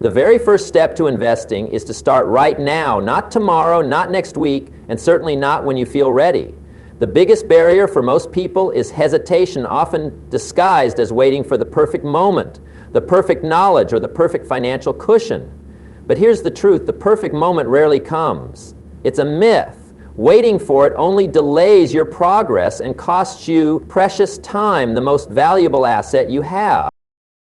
The very first step to investing is to start right now, not tomorrow, not next week, and certainly not when you feel ready. The biggest barrier for most people is hesitation, often disguised as waiting for the perfect moment, the perfect knowledge, or the perfect financial cushion. But here's the truth, the perfect moment rarely comes. It's a myth. Waiting for it only delays your progress and costs you precious time, the most valuable asset you have.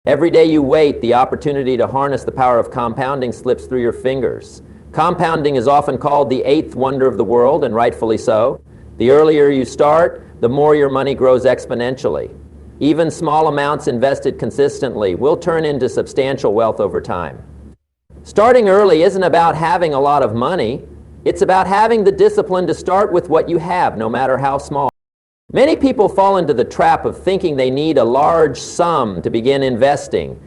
Every day you wait, the opportunity to harness the power of compounding slips through your fingers. Compounding is often called the eighth wonder of the world, and rightfully so. The earlier you start, the more your money grows exponentially. Even small amounts invested consistently will turn into substantial wealth over time. Starting early isn't about having a lot of money. It's about having the discipline to start with what you have, no matter how small. Many people fall into the trap of thinking they need a large sum to begin investing.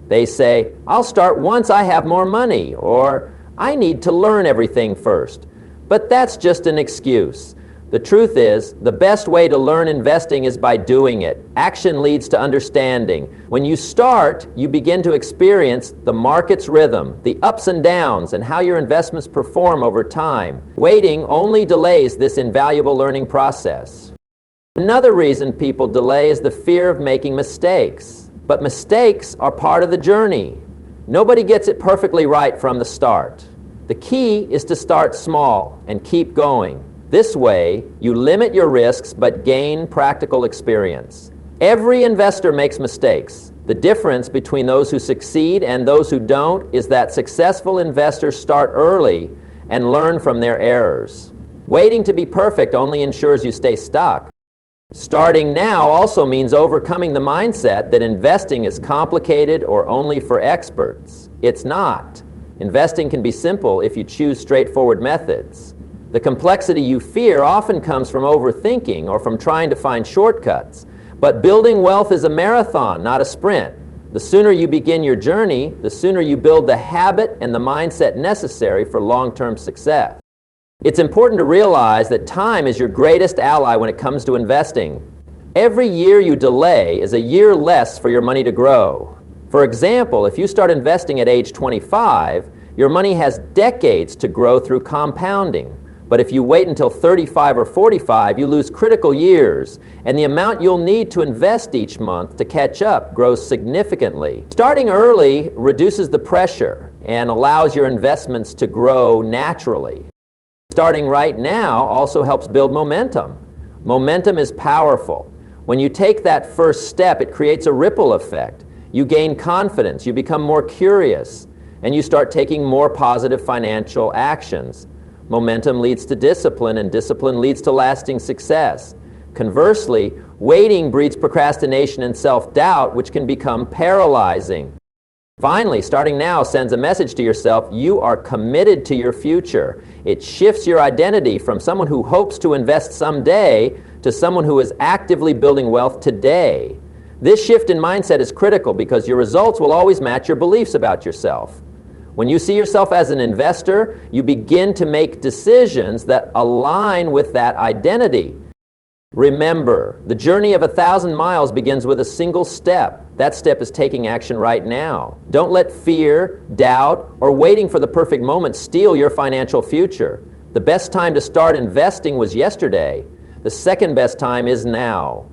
They say, I'll start once I have more money, or I need to learn everything first. But that's just an excuse. The truth is, the best way to learn investing is by doing it. Action leads to understanding. When you start, you begin to experience the market's rhythm, the ups and downs, and how your investments perform over time. Waiting only delays this invaluable learning process. Another reason people delay is the fear of making mistakes. But mistakes are part of the journey. Nobody gets it perfectly right from the start. The key is to start small and keep going. This way, you limit your risks but gain practical experience. Every investor makes mistakes. The difference between those who succeed and those who don't is that successful investors start early and learn from their errors. Waiting to be perfect only ensures you stay stuck. Starting now also means overcoming the mindset that investing is complicated or only for experts. It's not. Investing can be simple if you choose straightforward methods. The complexity you fear often comes from overthinking or from trying to find shortcuts. But building wealth is a marathon, not a sprint. The sooner you begin your journey, the sooner you build the habit and the mindset necessary for long-term success. It's important to realize that time is your greatest ally when it comes to investing. Every year you delay is a year less for your money to grow. For example, if you start investing at age 25, your money has decades to grow through compounding. But if you wait until 35 or 45, you lose critical years, and the amount you'll need to invest each month to catch up grows significantly. Starting early reduces the pressure and allows your investments to grow naturally. Starting right now also helps build momentum. Momentum is powerful. When you take that first step, it creates a ripple effect. You gain confidence, you become more curious, and you start taking more positive financial actions. Momentum leads to discipline, and discipline leads to lasting success. Conversely, waiting breeds procrastination and self-doubt, which can become paralyzing. Finally, starting now sends a message to yourself: you are committed to your future. It shifts your identity from someone who hopes to invest someday to someone who is actively building wealth today. This shift in mindset is critical because your results will always match your beliefs about yourself. When you see yourself as an investor, you begin to make decisions that align with that identity. Remember, the journey of 1,000 miles begins with a single step. That step is taking action right now. Don't let fear, doubt, or waiting for the perfect moment steal your financial future. The best time to start investing was yesterday. The second best time is now.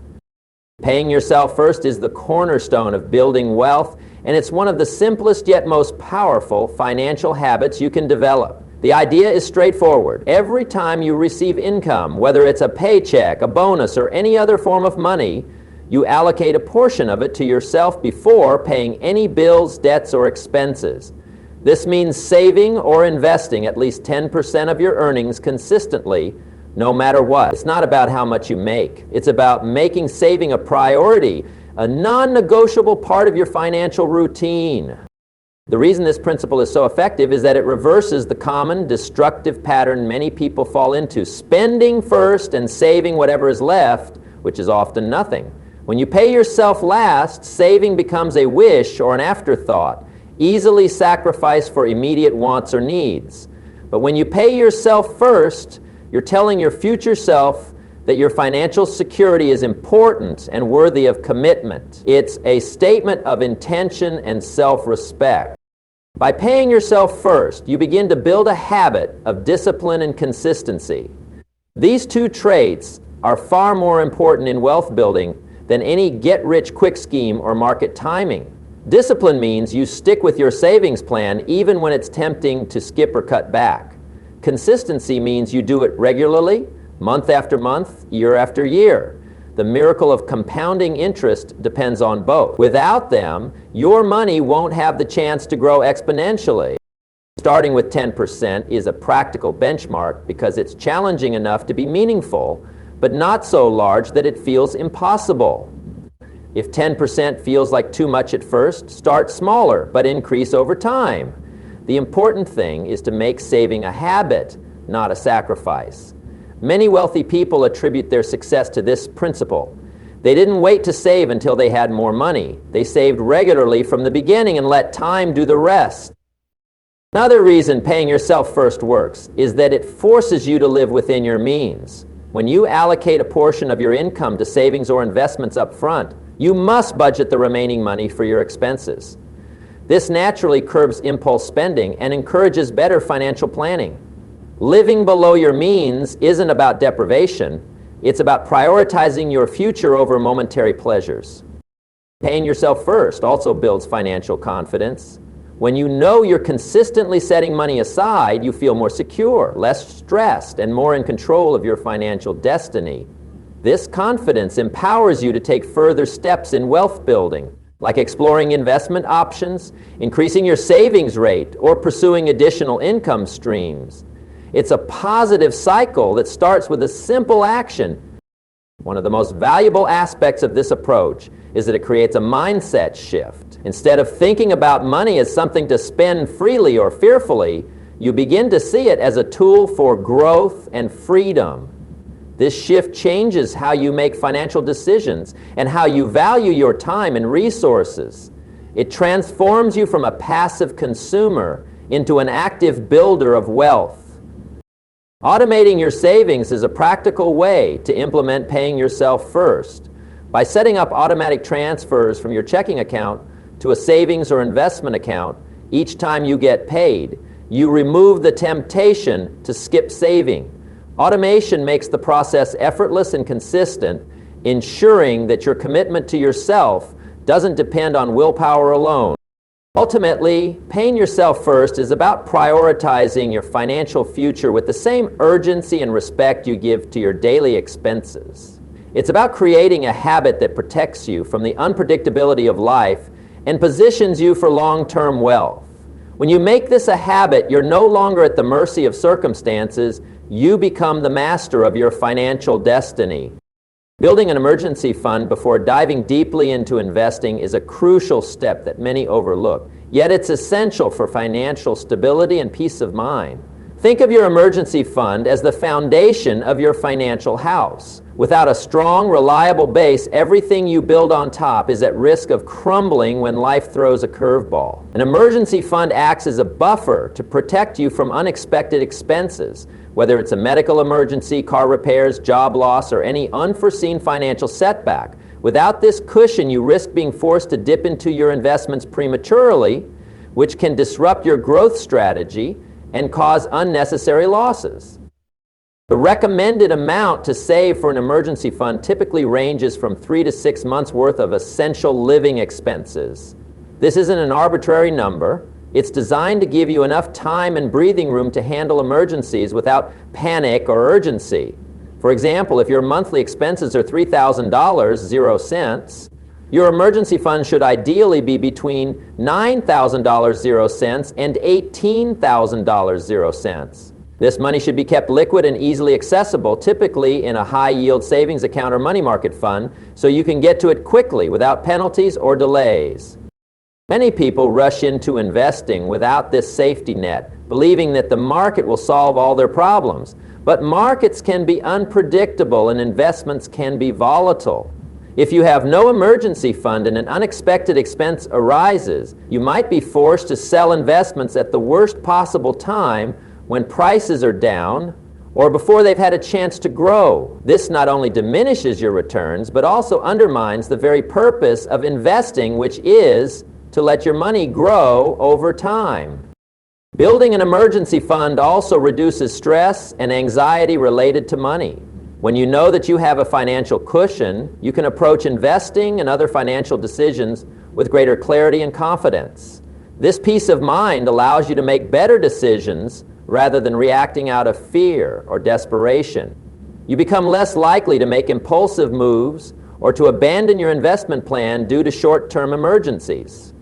Paying yourself first is the cornerstone of building wealth, and it's one of the simplest yet most powerful financial habits you can develop. The idea is straightforward. Every time you receive income, whether it's a paycheck, a bonus, or any other form of money, you allocate a portion of it to yourself before paying any bills, debts, or expenses. This means saving or investing at least 10% of your earnings consistently, no matter what. It's not about how much you make. It's about making saving a priority, a non-negotiable part of your financial routine. The reason this principle is so effective is that it reverses the common destructive pattern many people fall into: spending first and saving whatever is left, which is often nothing. When you pay yourself last, saving becomes a wish or an afterthought, easily sacrificed for immediate wants or needs. But when you pay yourself first, you're telling your future self that your financial security is important and worthy of commitment. It's a statement of intention and self-respect. By paying yourself first, you begin to build a habit of discipline and consistency. These two traits are far more important in wealth building than any get-rich-quick scheme or market timing. Discipline means you stick with your savings plan even when it's tempting to skip or cut back. Consistency means you do it regularly, month after month, year after year. The miracle of compounding interest depends on both. Without them, your money won't have the chance to grow exponentially. Starting with 10% is a practical benchmark because it's challenging enough to be meaningful, but not so large that it feels impossible. If 10% feels like too much at first, start smaller, but increase over time. The important thing is to make saving a habit, not a sacrifice. Many wealthy people attribute their success to this principle. They didn't wait to save until they had more money. They saved regularly from the beginning and let time do the rest. Another reason paying yourself first works is that it forces you to live within your means. When you allocate a portion of your income to savings or investments up front, you must budget the remaining money for your expenses. This naturally curbs impulse spending and encourages better financial planning. Living below your means isn't about deprivation. It's about prioritizing your future over momentary pleasures. Paying yourself first also builds financial confidence. When you know you're consistently setting money aside, you feel more secure, less stressed, and more in control of your financial destiny. This confidence empowers you to take further steps in wealth building, like exploring investment options, increasing your savings rate, or pursuing additional income streams. It's a positive cycle that starts with a simple action. One of the most valuable aspects of this approach is that it creates a mindset shift. Instead of thinking about money as something to spend freely or fearfully, you begin to see it as a tool for growth and freedom. This shift changes how you make financial decisions and how you value your time and resources. It transforms you from a passive consumer into an active builder of wealth. Automating your savings is a practical way to implement paying yourself first. By setting up automatic transfers from your checking account to a savings or investment account each time you get paid, you remove the temptation to skip saving. Automation makes the process effortless and consistent, ensuring that your commitment to yourself doesn't depend on willpower alone. Ultimately, paying yourself first is about prioritizing your financial future with the same urgency and respect you give to your daily expenses. It's about creating a habit that protects you from the unpredictability of life and positions you for long-term wealth. When you make this a habit, you're no longer at the mercy of circumstances. You become the master of your financial destiny. Building an emergency fund before diving deeply into investing is a crucial step that many overlook, yet it's essential for financial stability and peace of mind. Think of your emergency fund as the foundation of your financial house. Without a strong, reliable base, everything you build on top is at risk of crumbling when life throws a curveball. An emergency fund acts as a buffer to protect you from unexpected expenses, whether it's a medical emergency, car repairs, job loss, or any unforeseen financial setback. Without this cushion, you risk being forced to dip into your investments prematurely, which can disrupt your growth strategy and cause unnecessary losses. The recommended amount to save for an emergency fund typically ranges from 3 to 6 months worth of essential living expenses. This isn't an arbitrary number. It's designed to give you enough time and breathing room to handle emergencies without panic or urgency. For example, if your monthly expenses are $3,000, 0 cents, your emergency fund should ideally be between $9,000, 0 cents, and $18,000, 0 cents. This money should be kept liquid and easily accessible, typically in a high-yield savings account or money market fund, so you can get to it quickly without penalties or delays. Many people rush into investing without this safety net, believing that the market will solve all their problems. But markets can be unpredictable and investments can be volatile. If you have no emergency fund and an unexpected expense arises, you might be forced to sell investments at the worst possible time when prices are down or before they've had a chance to grow. This not only diminishes your returns, but also undermines the very purpose of investing, which is to let your money grow over time. Building an emergency fund also reduces stress and anxiety related to money. When you know that you have a financial cushion, you can approach investing and other financial decisions with greater clarity and confidence. This peace of mind allows you to make better decisions rather than reacting out of fear or desperation. You become less likely to make impulsive moves or to abandon your investment plan due to short-term emergencies.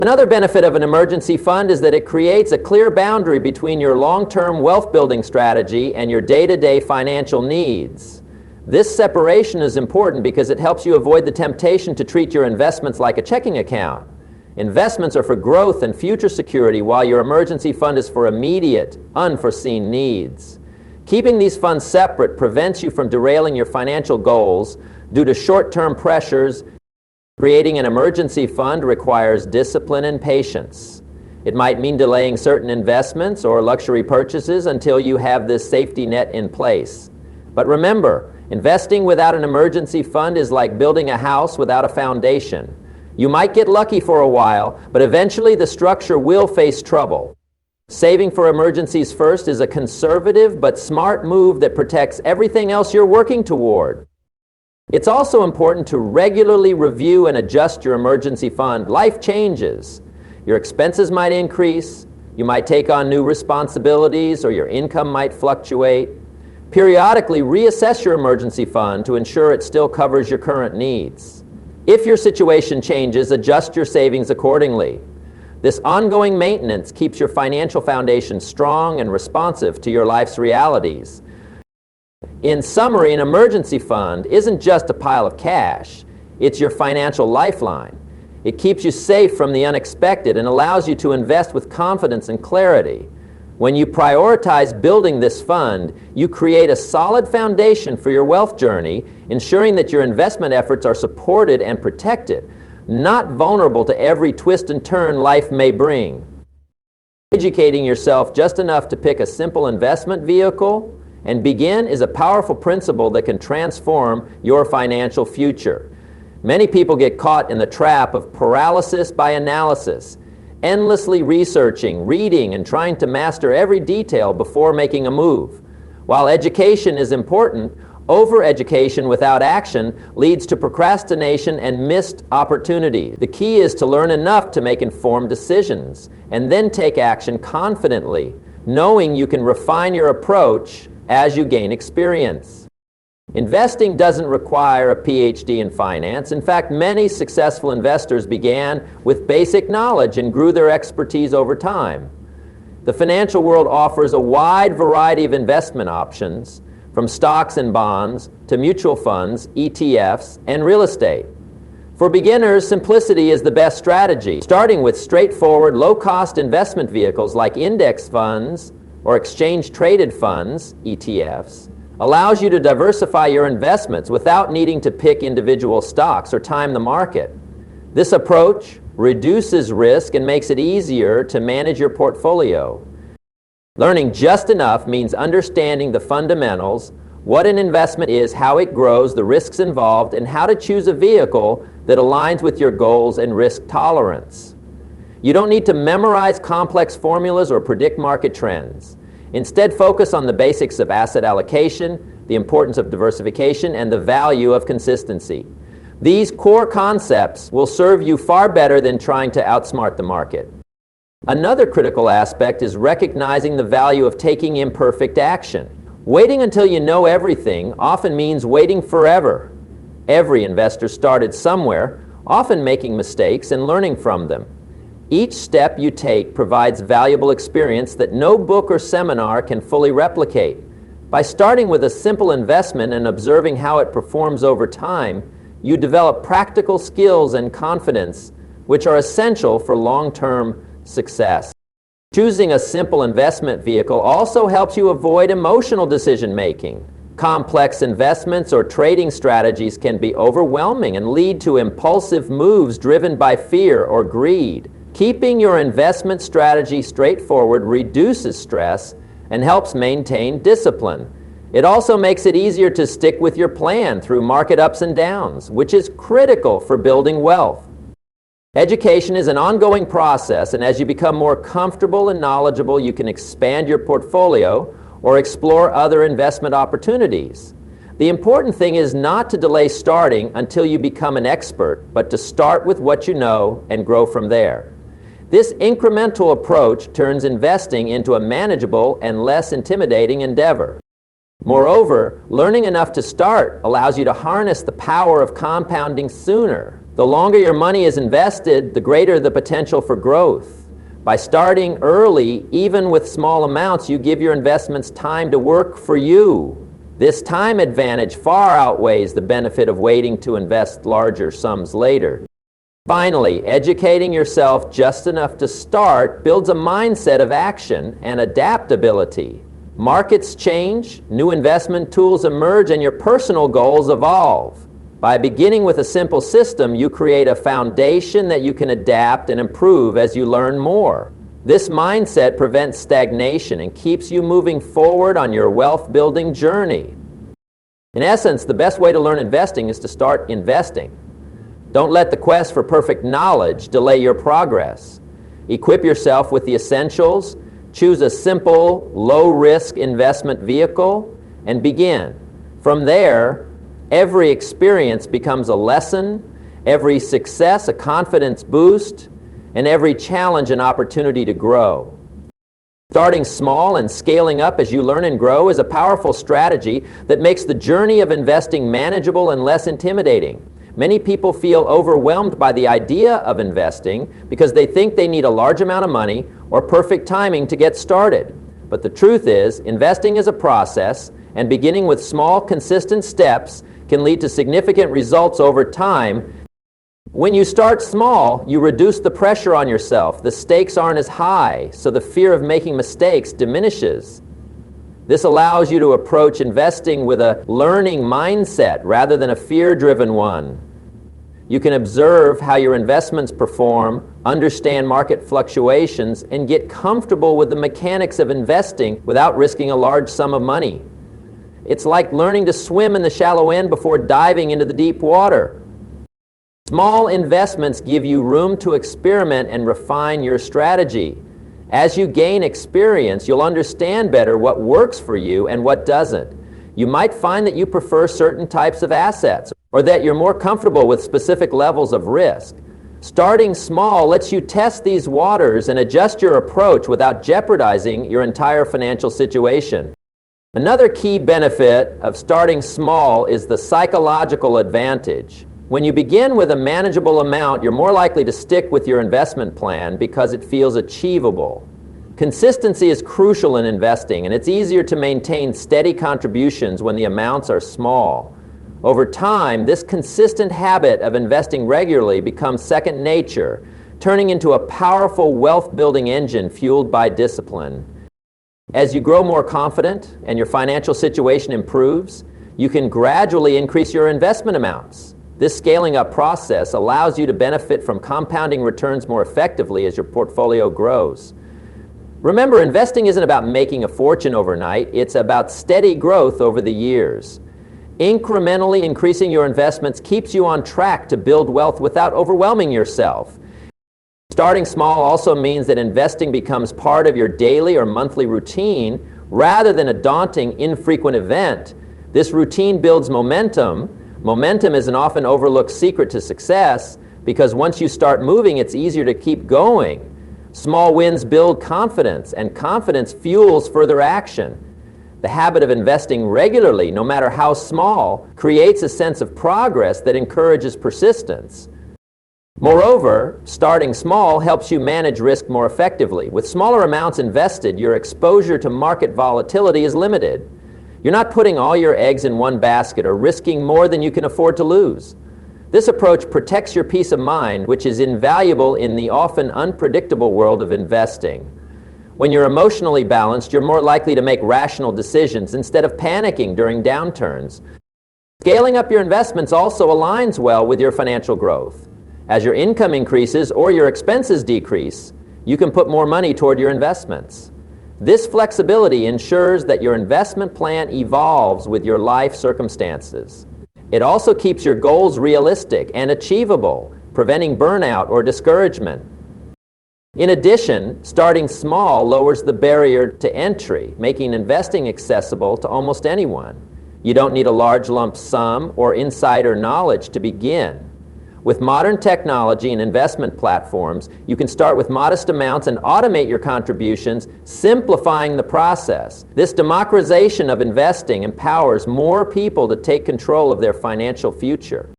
Another benefit of an emergency fund is that it creates a clear boundary between your long-term wealth-building strategy and your day-to-day financial needs. This separation is important because it helps you avoid the temptation to treat your investments like a checking account. Investments are for growth and future security, while your emergency fund is for immediate, unforeseen needs. Keeping these funds separate prevents you from derailing your financial goals due to short-term pressures. Creating an emergency fund requires discipline and patience. It might mean delaying certain investments or luxury purchases until you have this safety net in place. But remember, investing without an emergency fund is like building a house without a foundation. You might get lucky for a while, but eventually the structure will face trouble. Saving for emergencies first is a conservative but smart move that protects everything else you're working toward. It's also important to regularly review and adjust your emergency fund. Life changes. Your expenses might increase, you might take on new responsibilities, or your income might fluctuate. Periodically reassess your emergency fund to ensure it still covers your current needs. If your situation changes, adjust your savings accordingly. This ongoing maintenance keeps your financial foundation strong and responsive to your life's realities. In summary, an emergency fund isn't just a pile of cash. It's your financial lifeline. It keeps you safe from the unexpected and allows you to invest with confidence and clarity. When you prioritize building this fund, you create a solid foundation for your wealth journey, ensuring that your investment efforts are supported and protected, not vulnerable to every twist and turn life may bring. Educating yourself just enough to pick a simple investment vehicle and begin is a powerful principle that can transform your financial future. Many people get caught in the trap of paralysis by analysis, endlessly researching, reading, and trying to master every detail before making a move. While education is important, over-education without action leads to procrastination and missed opportunities. The key is to learn enough to make informed decisions and then take action confidently, knowing you can refine your approach as you gain experience. Investing doesn't require a PhD in finance. In fact, many successful investors began with basic knowledge and grew their expertise over time. The financial world offers a wide variety of investment options, from stocks and bonds to mutual funds, ETFs, and real estate. For beginners, simplicity is the best strategy. Starting with straightforward, low-cost investment vehicles like index funds or exchange-traded funds, ETFs, allows you to diversify your investments without needing to pick individual stocks or time the market. This approach reduces risk and makes it easier to manage your portfolio. Learning just enough means understanding the fundamentals, what an investment is, how it grows, the risks involved, and how to choose a vehicle that aligns with your goals and risk tolerance. You don't need to memorize complex formulas or predict market trends. Instead, focus on the basics of asset allocation, the importance of diversification, and the value of consistency. These core concepts will serve you far better than trying to outsmart the market. Another critical aspect is recognizing the value of taking imperfect action. Waiting until you know everything often means waiting forever. Every investor started somewhere, often making mistakes and learning from them. Each step you take provides valuable experience that no book or seminar can fully replicate. By starting with a simple investment and observing how it performs over time, you develop practical skills and confidence, which are essential for long-term success. Choosing a simple investment vehicle also helps you avoid emotional decision-making. Complex investments or trading strategies can be overwhelming and lead to impulsive moves driven by fear or greed. Keeping your investment strategy straightforward reduces stress and helps maintain discipline. It also makes it easier to stick with your plan through market ups and downs, which is critical for building wealth. Education is an ongoing process, and as you become more comfortable and knowledgeable, you can expand your portfolio or explore other investment opportunities. The important thing is not to delay starting until you become an expert, but to start with what you know and grow from there. This incremental approach turns investing into a manageable and less intimidating endeavor. Moreover, learning enough to start allows you to harness the power of compounding sooner. The longer your money is invested, the greater the potential for growth. By starting early, even with small amounts, you give your investments time to work for you. This time advantage far outweighs the benefit of waiting to invest larger sums later. Finally, educating yourself just enough to start builds a mindset of action and adaptability. Markets change, new investment tools emerge, and your personal goals evolve. By beginning with a simple system, you create a foundation that you can adapt and improve as you learn more. This mindset prevents stagnation and keeps you moving forward on your wealth-building journey. In essence, the best way to learn investing is to start investing. Don't let the quest for perfect knowledge delay your progress. Equip yourself with the essentials, choose a simple, low-risk investment vehicle, and begin. From there, every experience becomes a lesson, every success a confidence boost, and every challenge an opportunity to grow. Starting small and scaling up as you learn and grow is a powerful strategy that makes the journey of investing manageable and less intimidating. Many people feel overwhelmed by the idea of investing because they think they need a large amount of money or perfect timing to get started. But the truth is, investing is a process, and beginning with small, consistent steps can lead to significant results over time. When you start small, you reduce the pressure on yourself. The stakes aren't as high, so the fear of making mistakes diminishes. This allows you to approach investing with a learning mindset rather than a fear-driven one. You can observe how your investments perform, understand market fluctuations, and get comfortable with the mechanics of investing without risking a large sum of money. It's like learning to swim in the shallow end before diving into the deep water. Small investments give you room to experiment and refine your strategy. As you gain experience, you'll understand better what works for you and what doesn't. You might find that you prefer certain types of assets, or that you're more comfortable with specific levels of risk. Starting small lets you test these waters and adjust your approach without jeopardizing your entire financial situation. Another key benefit of starting small is the psychological advantage. When you begin with a manageable amount, you're more likely to stick with your investment plan because it feels achievable. Consistency is crucial in investing, and it's easier to maintain steady contributions when the amounts are small. Over time, this consistent habit of investing regularly becomes second nature, turning into a powerful wealth-building engine fueled by discipline. As you grow more confident and your financial situation improves, you can gradually increase your investment amounts. This scaling up process allows you to benefit from compounding returns more effectively as your portfolio grows. Remember, investing isn't about making a fortune overnight, it's about steady growth over the years. Incrementally increasing your investments keeps you on track to build wealth without overwhelming yourself. Starting small also means that investing becomes part of your daily or monthly routine rather than a daunting, infrequent event. This routine builds momentum. Momentum is an often overlooked secret to success because once you start moving, it's easier to keep going. Small wins build confidence, and confidence fuels further action. The habit of investing regularly, no matter how small, creates a sense of progress that encourages persistence. Moreover, starting small helps you manage risk more effectively. With smaller amounts invested, your exposure to market volatility is limited. You're not putting all your eggs in one basket or risking more than you can afford to lose. This approach protects your peace of mind, which is invaluable in the often unpredictable world of investing. When you're emotionally balanced, you're more likely to make rational decisions instead of panicking during downturns. Scaling up your investments also aligns well with your financial growth. As your income increases or your expenses decrease, you can put more money toward your investments. This flexibility ensures that your investment plan evolves with your life circumstances. It also keeps your goals realistic and achievable, preventing burnout or discouragement. In addition, starting small lowers the barrier to entry, making investing accessible to almost anyone. You don't need a large lump sum or insider knowledge to begin. With modern technology and investment platforms, you can start with modest amounts and automate your contributions, simplifying the process. This democratization of investing empowers more people to take control of their financial future.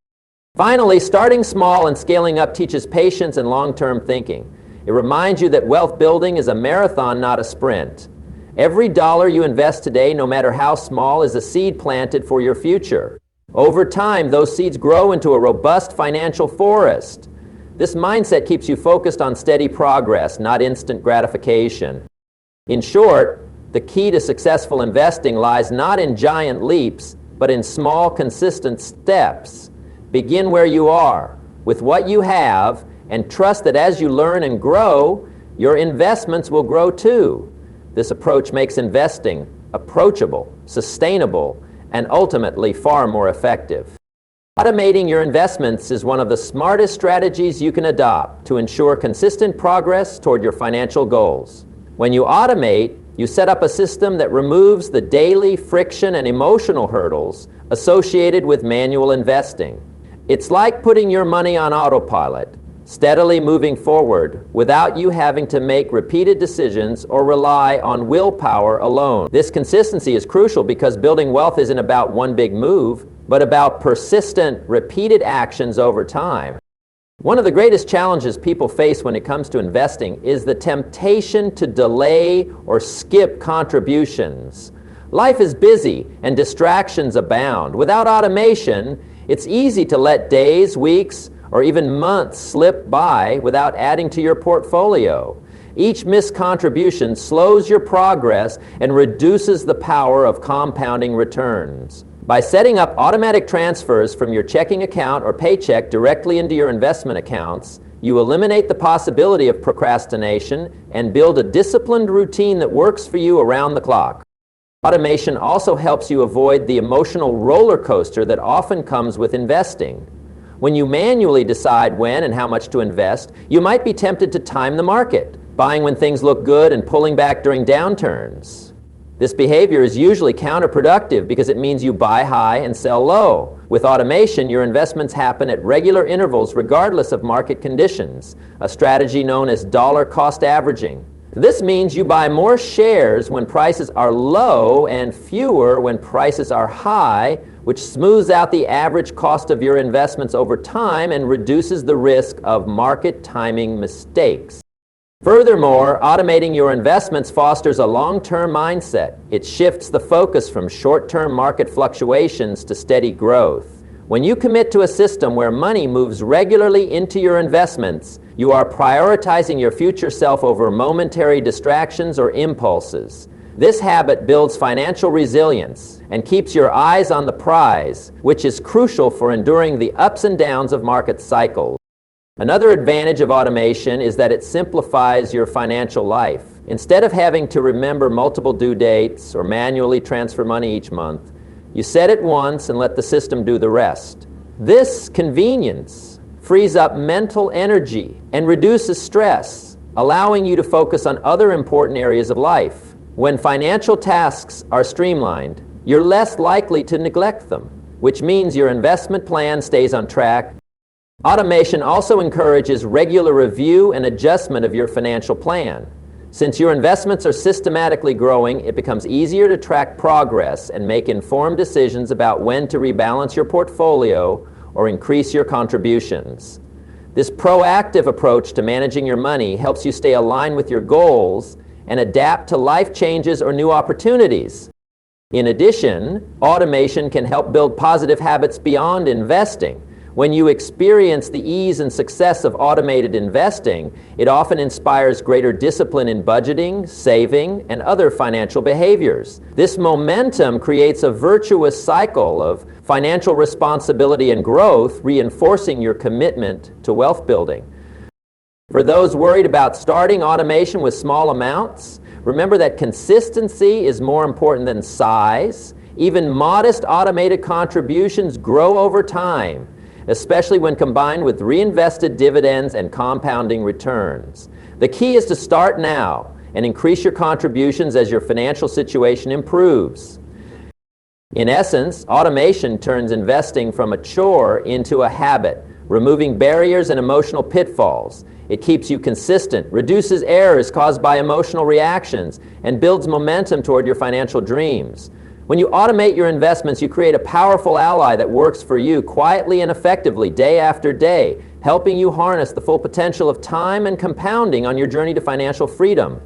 Finally, starting small and scaling up teaches patience and long-term thinking. It reminds you that wealth building is a marathon, not a sprint. Every dollar you invest today, no matter how small, is a seed planted for your future. Over time, those seeds grow into a robust financial forest. This mindset keeps you focused on steady progress, not instant gratification. In short, the key to successful investing lies not in giant leaps, but in small, consistent steps. Begin where you are, with what you have, and trust that as you learn and grow, your investments will grow too. This approach makes investing approachable, sustainable, and ultimately far more effective. Automating your investments is one of the smartest strategies you can adopt to ensure consistent progress toward your financial goals. When you automate, you set up a system that removes the daily friction and emotional hurdles associated with manual investing. It's like putting your money on autopilot, steadily moving forward without you having to make repeated decisions or rely on willpower alone. This consistency is crucial because building wealth isn't about one big move, but about persistent, repeated actions over time. One of the greatest challenges people face when it comes to investing is the temptation to delay or skip contributions. Life is busy and distractions abound. Without automation, it's easy to let days, weeks, or even months slip by without adding to your portfolio. Each missed contribution slows your progress and reduces the power of compounding returns. By setting up automatic transfers from your checking account or paycheck directly into your investment accounts, you eliminate the possibility of procrastination and build a disciplined routine that works for you around the clock. Automation also helps you avoid the emotional roller coaster that often comes with investing. When you manually decide when and how much to invest, you might be tempted to time the market, buying when things look good and pulling back during downturns. This behavior is usually counterproductive because it means you buy high and sell low. With automation, your investments happen at regular intervals regardless of market conditions, a strategy known as dollar cost averaging. This means you buy more shares when prices are low and fewer when prices are high, which smooths out the average cost of your investments over time and reduces the risk of market timing mistakes. Furthermore, automating your investments fosters a long-term mindset. It shifts the focus from short-term market fluctuations to steady growth. When you commit to a system where money moves regularly into your investments, you are prioritizing your future self over momentary distractions or impulses. This habit builds financial resilience and keeps your eyes on the prize, which is crucial for enduring the ups and downs of market cycles. Another advantage of automation is that it simplifies your financial life. Instead of having to remember multiple due dates or manually transfer money each month, you set it once and let the system do the rest. This convenience frees up mental energy and reduces stress, allowing you to focus on other important areas of life. When financial tasks are streamlined, you're less likely to neglect them, which means your investment plan stays on track. Automation also encourages regular review and adjustment of your financial plan. Since your investments are systematically growing, it becomes easier to track progress and make informed decisions about when to rebalance your portfolio or increase your contributions. This proactive approach to managing your money helps you stay aligned with your goals and adapt to life changes or new opportunities. In addition, automation can help build positive habits beyond investing. When you experience the ease and success of automated investing, it often inspires greater discipline in budgeting, saving, and other financial behaviors. This momentum creates a virtuous cycle of financial responsibility and growth, reinforcing your commitment to wealth building. For those worried about starting automation with small amounts, remember that consistency is more important than size. Even modest automated contributions grow over time. especially when combined with reinvested dividends and compounding returns. The key is to start now and increase your contributions as your financial situation improves. In essence, automation turns investing from a chore into a habit, removing barriers and emotional pitfalls. It keeps you consistent, reduces errors caused by emotional reactions, and builds momentum toward your financial dreams. When you automate your investments, you create a powerful ally that works for you quietly and effectively day after day, helping you harness the full potential of time and compounding on your journey to financial freedom.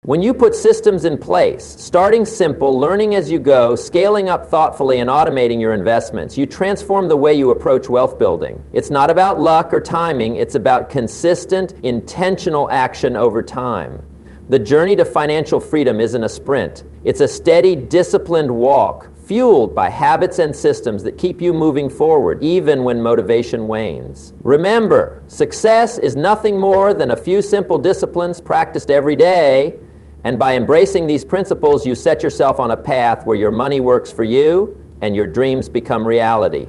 When you put systems in place, starting simple, learning as you go, scaling up thoughtfully, and automating your investments, you transform the way you approach wealth building. It's not about luck or timing, it's about consistent, intentional action over time. The journey to financial freedom isn't a sprint. It's a steady, disciplined walk, fueled by habits and systems that keep you moving forward, even when motivation wanes. Remember, success is nothing more than a few simple disciplines practiced every day. And by embracing these principles, you set yourself on a path where your money works for you and your dreams become reality.